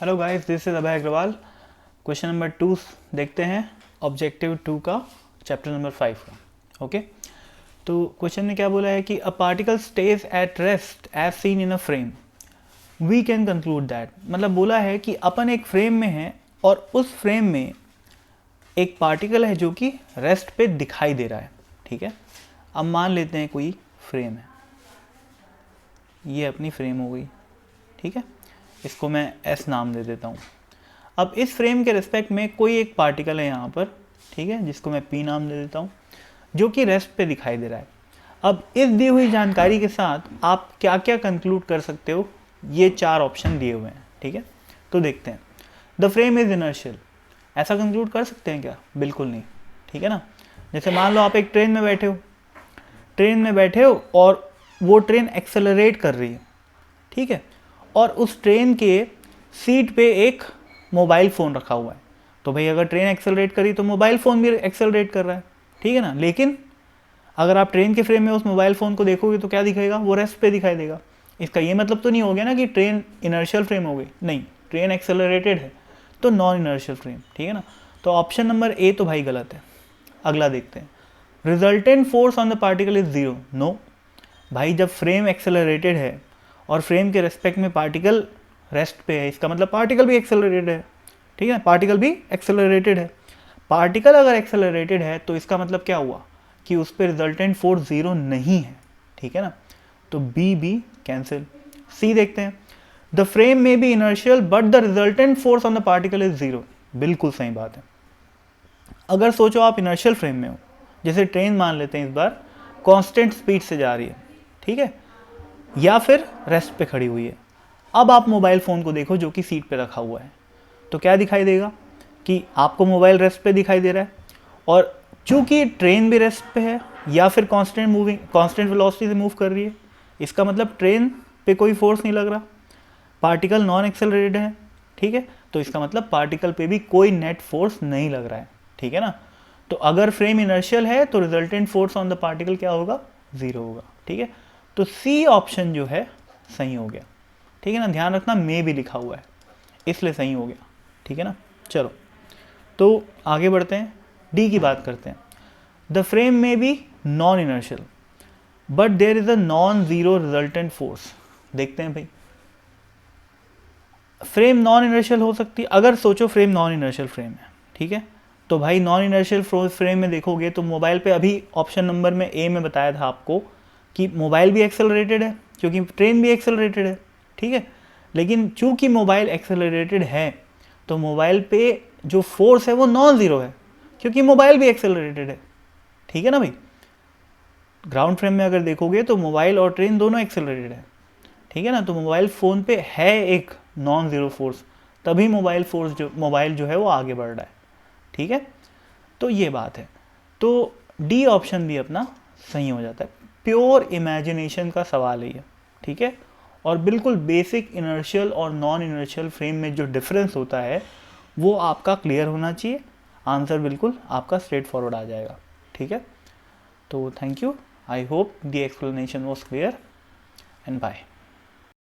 Hello guys, this is Abhay Agarwal. Question number 2 देखते हैं, objective 2 का चैप्टर नंबर 5 का। ओके, तो क्वेश्चन ने क्या बोला है कि a particle stage at rest as seen in a frame, we can conclude that. मतलब बोला है कि अपन एक फ्रेम में है और उस फ्रेम में एक पार्टिकल है जो कि रेस्ट पे दिखाई दे रहा है। ठीक है, अब मान लेते हैं कोई फ्रेम है, ये अपनी फ्रेम हो गई। ठीक है, इसको मैं एस नाम दे देता हूँ। अब इस फ्रेम के रिस्पेक्ट में कोई एक पार्टिकल है यहाँ पर, ठीक है, जिसको मैं पी नाम दे देता हूँ, जो कि रेस्ट पे दिखाई दे रहा है। अब इस दी हुई जानकारी के साथ आप क्या क्या कंक्लूड कर सकते हो, ये 4 ऑप्शन दिए हुए हैं। ठीक है, तो देखते हैं। द फ्रेम इज इनर्शियल, ऐसा कंक्लूड कर सकते हैं क्या? बिल्कुल नहीं। ठीक है ना, जैसे मान लो आप एक ट्रेन में बैठे हो और वो ट्रेन एक्सेलरेट कर रही है। ठीक है, और उस ट्रेन के सीट पे एक मोबाइल फ़ोन रखा हुआ है, तो भाई अगर ट्रेन एक्सेलरेट करी तो मोबाइल फ़ोन भी एक्सेलरेट कर रहा है। ठीक है ना, लेकिन अगर आप ट्रेन के फ्रेम में उस मोबाइल फ़ोन को देखोगे तो क्या दिखाएगा? वो रेस्ट पे दिखाई देगा। इसका ये मतलब तो नहीं हो गया ना कि ट्रेन इनर्शियल फ्रेम हो गई, नहीं, ट्रेन एक्सेलरेटेड है तो नॉन इनर्शियल फ्रेम। ठीक है ना, तो ऑप्शन नंबर ए तो भाई गलत है। अगला देखते हैं, resultant force on the particle is zero. No भाई, जब फ्रेम एक्सेलरेटेड है और फ्रेम के रेस्पेक्ट में पार्टिकल रेस्ट पे है, इसका मतलब पार्टिकल भी एक्सेलरेटेड है। ठीक है, पार्टिकल भी एक्सेलरेटेड है। पार्टिकल अगर एक्सेलरेटेड है तो इसका मतलब क्या हुआ कि उस पर रिजल्टेंट फोर्स जीरो नहीं है। ठीक है ना, तो बी कैंसिल। सी देखते हैं, द फ्रेम में be inertial but the resultant force on the particle is zero. बिल्कुल सही बात है। अगर सोचो आप इनर्शियल फ्रेम में हो, जैसे ट्रेन मान लेते हैं इस बार कांस्टेंट स्पीड से जा रही है, ठीक है, या फिर रेस्ट पे खड़ी हुई है। अब आप मोबाइल फ़ोन को देखो जो कि सीट पे रखा हुआ है, तो क्या दिखाई देगा कि आपको मोबाइल रेस्ट पे दिखाई दे रहा है, और चूंकि ट्रेन भी रेस्ट पे है या फिर कांस्टेंट वेलोसिटी से मूव कर रही है, इसका मतलब ट्रेन पे कोई फोर्स नहीं लग रहा, पार्टिकल नॉन एक्सेलरेटेड है। ठीक है, तो इसका मतलब पार्टिकल पे भी कोई नेट फोर्स नहीं लग रहा है। ठीक है ना, तो अगर फ्रेम इनर्शियल है तो resultant force on the particle क्या होगा? जीरो होगा। ठीक है, तो सी ऑप्शन जो है सही हो गया। ठीक है ना, ध्यान रखना मे भी लिखा हुआ है इसलिए सही हो गया। ठीक है ना, चलो तो आगे बढ़ते हैं, डी की बात करते हैं। द फ्रेम में be non inertial but there is a non zero resultant force. देखते हैं भाई, फ्रेम नॉन इनर्शियल हो सकती है। अगर सोचो फ्रेम नॉन इनर्शियल फ्रेम है, ठीक है, तो भाई नॉन इनर्शियल फ्रेम में देखोगे तो मोबाइल पे अभी ऑप्शन नंबर में ए में बताया था आपको कि मोबाइल भी एक्सेलरेटेड है क्योंकि ट्रेन भी एक्सेलरेटेड है। ठीक है, लेकिन चूंकि मोबाइल एक्सेलरेटेड है तो मोबाइल पे जो फोर्स है वो नॉन ज़ीरो है क्योंकि मोबाइल भी एक्सेलरेटेड है। ठीक है ना भाई, ग्राउंड फ्रेम में अगर देखोगे तो मोबाइल और ट्रेन दोनों एक्सेलरेटेड है। ठीक है ना, तो मोबाइल फ़ोन पे है एक नॉन ज़ीरो फोर्स, तभी मोबाइल जो है वो आगे बढ़ रहा है। ठीक है, तो ये बात है, तो डी ऑप्शन भी अपना सही हो जाता है। प्योर इमेजिनेशन का सवाल है ये। ठीक है, और बिल्कुल बेसिक इनर्शियल और नॉन इनर्शियल फ्रेम में जो डिफरेंस होता है वो आपका क्लियर होना चाहिए, आंसर बिल्कुल आपका स्ट्रेट फॉरवर्ड आ जाएगा। ठीक है, तो thank you, I hope the explanation was clear and bye.